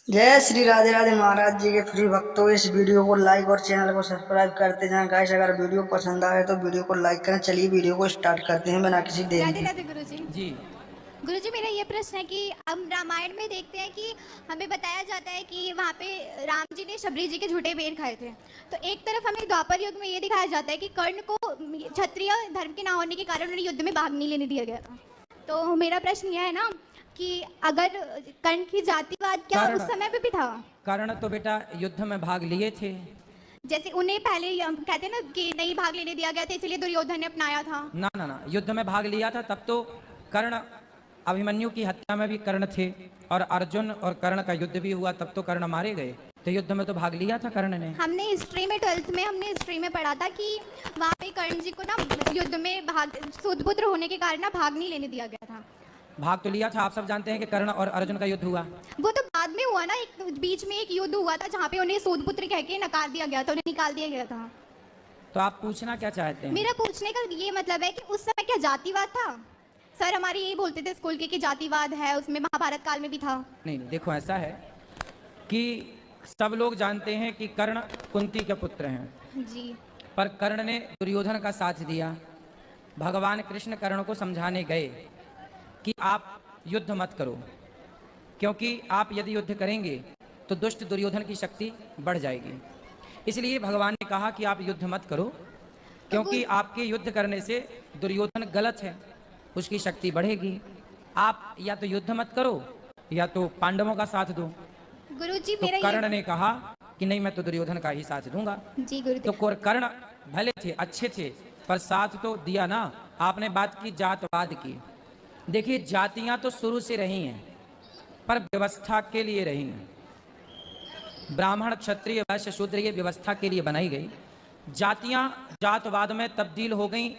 जय श्री राधे राधे महाराज जी के फ्री भक्तों। इस वीडियो को लाइक और चैनल को सब्सक्राइब करते जाएं गाइस। अगर वीडियो पसंद आए तो वीडियो को लाइक करें। चलिए वीडियो को स्टार्ट करते हैं बिना किसी देरी राधे के। राधे गुरुजी। जी। गुरुजी, मेरा ये प्रश्न है कि हम रामायण में देखते हैं कि हमें बताया जाता है कि वहाँ पे राम जी ने शबरी जी के झूठे बेर खाए थे। तो एक तरफ हमें द्वापर युग में ये दिखाया जाता है कि कर्ण को क्षत्रिय धर्म के ना होने के कारण उन्हें युद्ध में भाग नहीं लेने दिया गया था। तो मेरा प्रश्न यह है ना कि अगर कर्ण की जातिवाद क्या उस समय पे भी था? कर्ण तो बेटा युद्ध में भाग लिए थे। जैसे उन्हें पहले कहते हैं ना कि नहीं भाग लेने दिया गया था, इसलिए दुर्योधन ने अपनाया था। ना ना ना, युद्ध में भाग लिया था तब तो कर्ण, अभिमन्यु की हत्या में भी कर्ण थे, और अर्जुन और कर्ण का युद्ध भी हुआ तब तो कर्ण मारे गए। तो युद्ध में तो भाग लिया था कर्ण ने। हमने हिस्ट्री में 12th में हमने हिस्ट्री में पढ़ा था कि वहाँ पे कर्ण जी को ना युद्ध में भाग सूतपुत्र होने के कारण ना भाग नहीं लेने दिया गया था। भाग तो लिया था, आप सब जानते हैं कि कर्ण और अर्जुन का युद्ध हुआ। वो तो बाद में हुआ ना, एक बीच में एक युद्ध हुआ था जहाँ पे उन्हें सूतपुत्र कह के नकार दिया गया था, उन्हें निकाल दिया गया था। तो आप पूछना क्या चाहते हैं? मेरा पूछने का ये मतलब है कि उस समय क्या जातिवाद था? सर हमारे यही बोलते थे स्कूल के कि जातिवाद है, उसमें महाभारत काल में भी था। नहीं नहीं, देखो ऐसा है कि सब लोग जानते हैं कि कर्ण कुंती के पुत्र हैं जी। पर कर्ण ने दुर्योधन का साथ दिया। भगवान कृष्ण कर्ण को समझाने गए कि आप युद्ध मत करो, क्योंकि आप यदि युद्ध करेंगे तो दुष्ट दुर्योधन की शक्ति बढ़ जाएगी। इसलिए भगवान ने कहा कि आप युद्ध मत करो, क्योंकि आपके युद्ध करने से दुर्योधन गलत है, उसकी शक्ति बढ़ेगी। आप या तो युद्ध मत करो या तो पांडवों का साथ दो। गुरुजी तो मेरा कर्ण ने कहा कि नहीं, मैं तो दुर्योधन का ही साथ दूंगा। जी गुरुजी। तो कर्ण भले थे, अच्छे थे, पर साथ तो दिया ना। आपने बात की जातवाद की। देखिए, जातियां तो शुरू से रही हैं, पर व्यवस्था के लिए रही हैं। ब्राह्मण, क्षत्रिय, वैश्य, शूद्र ये व्यवस्था के लिए बनाई गई। जातियां जातवाद में तब्दील हो गई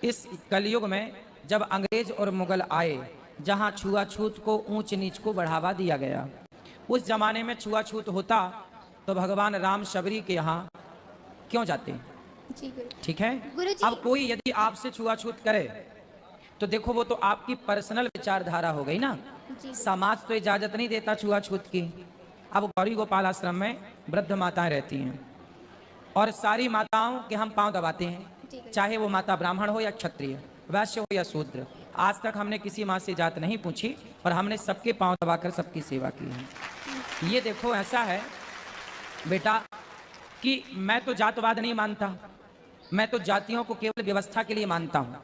इस कलयुग में, जब अंग्रेज और मुगल आए, जहां छुआछूत को, ऊंच नीच को बढ़ावा दिया गया। उस जमाने में छुआछूत होता तो भगवान राम शबरी के यहाँ क्यों जाते? जी गुरु। ठीक है। गुरुजी। अब कोई यदि आपसे छुआछूत करे तो देखो, वो तो आपकी पर्सनल विचारधारा हो गई ना। समाज तो इजाजत नहीं देता छुआछूत की। अब गौरी गोपाल आश्रम में वृद्ध माताएं रहती हैं, और सारी माताओं के हम पांव दबाते हैं, चाहे वो माता ब्राह्मण हो या क्षत्रिय, वैश्य हो या शूद्र। आज तक हमने किसी माँ से जात नहीं पूछी, और हमने सबके पांव दबाकर सबकी सेवा की है। ये देखो, ऐसा है बेटा कि मैं तो जातवाद नहीं मानता, मैं तो जातियों को केवल व्यवस्था के लिए मानता हूँ।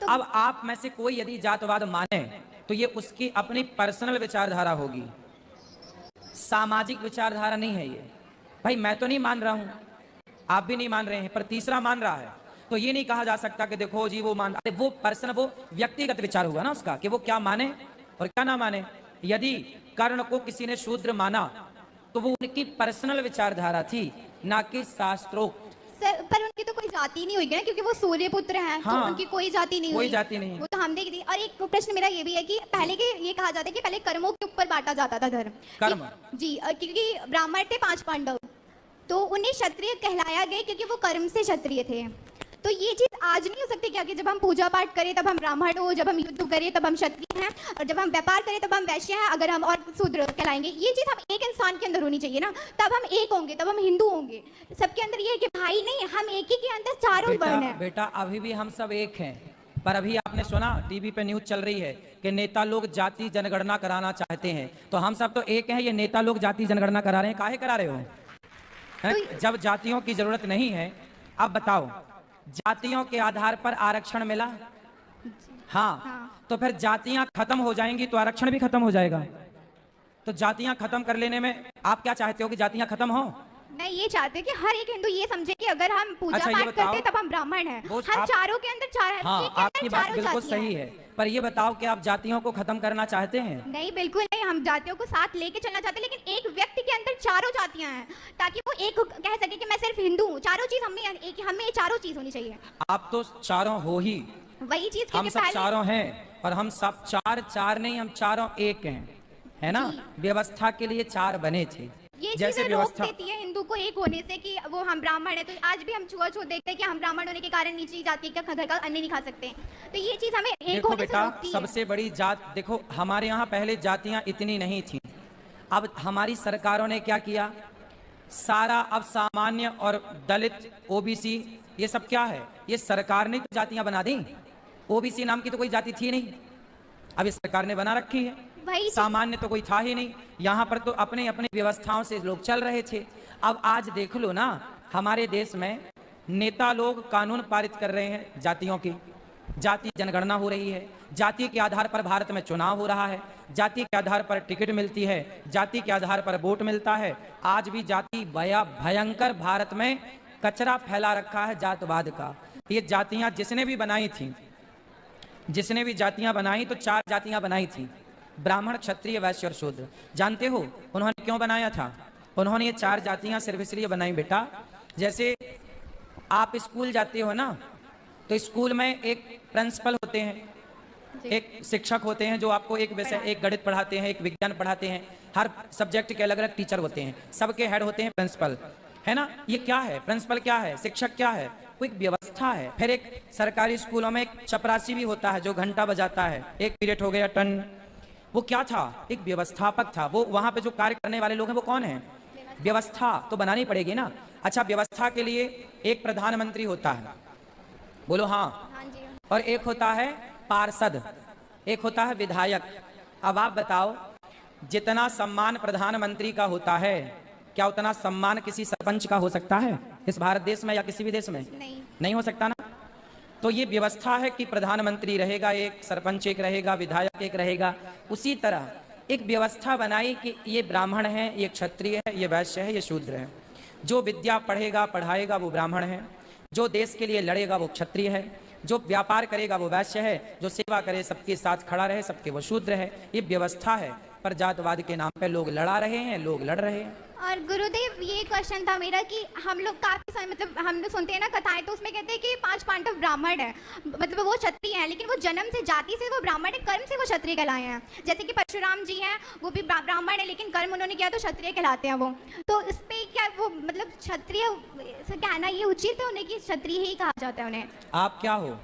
अब आप में से कोई यदि जातवाद माने तो ये उसकी अपनी पर्सनल विचारधारा होगी, सामाजिक विचारधारा नहीं है ये। भाई मैं तो नहीं मान रहा हूं, आप भी नहीं मान रहे हैं, पर तीसरा मान रहा है, तो ये नहीं कहा जा सकता कि देखो जी वो मान। अरे वो पर्सन, वो व्यक्तिगत विचार हुआ ना उसका, कि वो क्या माने और क्या ना माने। यदि कर्ण को किसी ने शूद्र माना तो वो उनकी पर्सनल विचारधारा थी, ना कि शास्त्रोक्त। सर पर उनकी तो कोई जाति नहीं होगी ना, क्योंकि वो सूर्य पुत्र हैं। हाँ, तो उनकी कोई जाति नहीं कोई हुई। जाति नहीं है। वो तो हम देख दी। और एक प्रश्न मेरा ये भी है कि पहले के ये कहा जाता है कि पहले कर्मों के ऊपर बांटा जाता था धर्म। कर्म। जी, क्योंकि ब्राह्मण थे 5 पांडव, तो उन्हें क्षत्रिय कहलाया गया क्योंकि वो कर्म से क्षत्रिय थे। तो ये चीज आज नहीं हो सकती क्या कि जब हम पूजा पाठ करें तब हम ब्राह्मण हो, जब हम युद्ध करें तब हम क्षत्रिय हैं, और जब हम व्यापार करें तब हम वैश्य हैं, अगर हम और शूद्र कहलाएंगे। ये चीज हम एक इंसान के अंदर होनी चाहिए ना, तब हम एक होंगे, तब हम हिंदू होंगे। सबके अंदर ये है कि भाई नहीं, हम एक ही के अंदर चारों वर्ण हैं। बेटा अभी भी हम सब एक हैं, पर अभी आपने सुना टीवी पे न्यूज चल रही है कि नेता लोग जाति जनगणना कराना चाहते हैं। तो हम सब तो एक हैं, ये नेता लोग जाति जनगणना करा रहे हैं। काहे करा रहे हो? जब जातियों की जरूरत नहीं है। अब बताओ, जातियों के आधार पर आरक्षण मिला? हाँ। तो फिर जातियां खत्म हो जाएंगी तो आरक्षण भी खत्म हो जाएगा। तो जातियां खत्म कर लेने में आप क्या चाहते हो कि जातियां खत्म हो? मैं ये चाहती हूँ कि हर एक हिंदू ये समझे कि अगर हम पूजा अच्छा, पाठ करते हैं तब हम ब्राह्मण हैं। हम चारों के अंदर चार, हाँ, एक के अंदर आपकी बात चारों बिल्कुल जातियां सही हैं। है, पर ये बताओ कि आप जातियों को खत्म करना चाहते हैं? नहीं, बिल्कुल नहीं। हम जातियों को साथ लेके चलना चाहते हैं, लेकिन एक व्यक्ति के अंदर चारों जातियां हैं, ताकि वो एक कह सके कि मैं सिर्फ हिंदू हूँ। चारों चीज हमें ये चारों चीज होनी चाहिए। आप तो चारों हो ही, वही चीज हम सब चारों हैं, और हम सब चार नहीं, हम चारों एक हैं, है ना। व्यवस्था के लिए 4 बने थे। ये जैसे चीजें रोक व्यवस्था देती है हिंदू को एक होने से कि वो हम ब्राह्मण है। तो आज भी हम छुआछूत देखते हैं कि हम ब्राह्मण होने के कारण नीची जाति का घर का अन्न नहीं खा सकते। तो ये चीज हमें एक देखो होने से बेटा, रोकती है। सबसे बड़ी जात देखो, हमारे यहाँ पहले जातियां इतनी नहीं थी। अब हमारी सरकारों ने क्या किया, सारा अब सामान्य और दलित, ओबीसी, ये सब क्या है, ये सरकार ने तो जातियां बना दी। ओबीसी नाम की तो कोई जाति थी नहीं, अब ये सरकार ने बना रखी है। वही सामान्य तो कोई था ही नहीं, यहाँ पर तो अपने अपने व्यवस्थाओं से लोग चल रहे थे। अब आज देख लो ना, हमारे देश में नेता लोग कानून पारित कर रहे हैं जातियों की, जाति जनगणना हो रही है, जाति के आधार पर भारत में चुनाव हो रहा है, जाति के आधार पर टिकट मिलती है, जाति के आधार पर वोट मिलता है। आज भी जाति भयंकर भारत में कचरा फैला रखा है जातवाद का। ये जातियां जिसने भी बनाई थी, जिसने भी जातियां बनाई तो 4 जातियां बनाई थी, ब्राह्मण, क्षत्रिय, वैश्य और शूद्र। जानते हो उन्होंने क्यों बनाया था? उन्होंने ये 4 जातियां सिर्फ इसलिए बनाई बेटा, जैसे आप स्कूल जाते हो ना, तो स्कूल में एक प्रिंसिपल होते हैं, एक शिक्षक होते हैं जो आपको एक विषय, एक गणित पढ़ाते हैं, एक विज्ञान पढ़ाते हैं, हर सब्जेक्ट के अलग अलग टीचर होते हैं, सबके हेड होते हैं प्रिंसिपल, है ना। ये क्या है? प्रिंसिपल क्या है? शिक्षक क्या है? वो एक व्यवस्था है। फिर एक सरकारी स्कूलों में एक चपरासी भी होता है जो घंटा बजाता है, एक पीरियड हो गया टन, वो क्या था? एक व्यवस्थापक था। वो वहां पे जो कार्य करने वाले लोग हैं वो कौन है? व्यवस्था तो बनानी पड़ेगी ना। अच्छा, व्यवस्था के लिए एक प्रधानमंत्री होता है, बोलो हाँ, और एक होता है पार्षद, एक होता है विधायक। अब आप बताओ, जितना सम्मान प्रधानमंत्री का होता है, क्या उतना सम्मान किसी सरपंच का हो सकता है इस भारत देश में या किसी भी देश में? नहीं हो सकता ना। तो ये व्यवस्था है कि प्रधानमंत्री रहेगा एक, सरपंच एक रहेगा, विधायक एक रहेगा। उसी तरह एक व्यवस्था बनाई कि ये ब्राह्मण है, ये क्षत्रिय है, ये वैश्य है, ये शूद्र है। जो विद्या पढ़ेगा पढ़ाएगा वो ब्राह्मण है, जो देश के लिए लड़ेगा वो क्षत्रिय है, जो व्यापार करेगा वो वैश्य है, जो सेवा करे सबके साथ खड़ा रहे सबके वो शूद्र है। ये व्यवस्था है, पर जातवाद के नाम पे लोग लड़ा रहे हैं, लोग लड़ रहे हैं। और गुरुदेव, ये क्वेश्चन था मेरा कि हम लोग काफी समय, मतलब हम लोग सुनते हैं ना कथाएं, तो उसमें कहते हैं कि 5 पांडव ब्राह्मण है, मतलब वो क्षत्रिय हैं, लेकिन वो जन्म से, जाति से वो ब्राह्मण है, कर्म से वो क्षत्रिय कहलाए हैं। जैसे कि परशुराम जी हैं, वो भी ब्राह्मण है, लेकिन कर्म उन्होंने किया तो क्षत्रिय कहलाते हैं वो। तो इस पे क्या वो, मतलब क्षत्रिय से कहना ये उचित है उन्हें कि क्षत्रिय ही कहा जाता है उन्हें? आप क्या हो?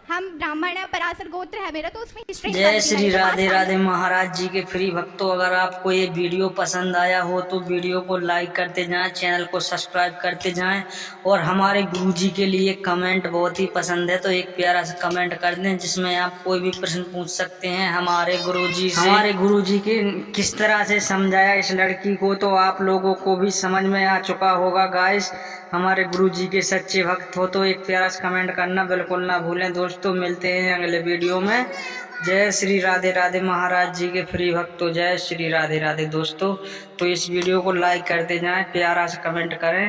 हम ब्राह्मण है, पराशर गोत्र है मेरा, तो उसमें हिस्ट्री। जय श्री राधे राधे महाराज जी के फ्री भक्तों, अगर आपको ये वीडियो पसंद आया हो तो वीडियो को लाइक करते जाएं, चैनल को सब्सक्राइब करते जाएं, और हमारे गुरुजी के लिए कमेंट बहुत ही पसंद है तो एक प्यारा सा कमेंट कर दें जिसमें आप कोई भी प्रश्न पूछ सकते हैं हमारे गुरुजी से। हमारे गुरुजी के किस तरह से समझाया इस लड़की को तो आप लोगों को भी समझ में आ चुका होगा गाइस। हमारे गुरुजी के सच्चे भक्त हो तो एक प्यारा सा कमेंट करना बिल्कुल ना भूलें दोस्तों। मिलते हैं अगले वीडियो में। जय श्री राधे राधे महाराज जी के फ्री भक्तों, जय श्री राधे राधे दोस्तों। तो इस वीडियो को लाइक करते जाएं, प्यारा सा कमेंट करें।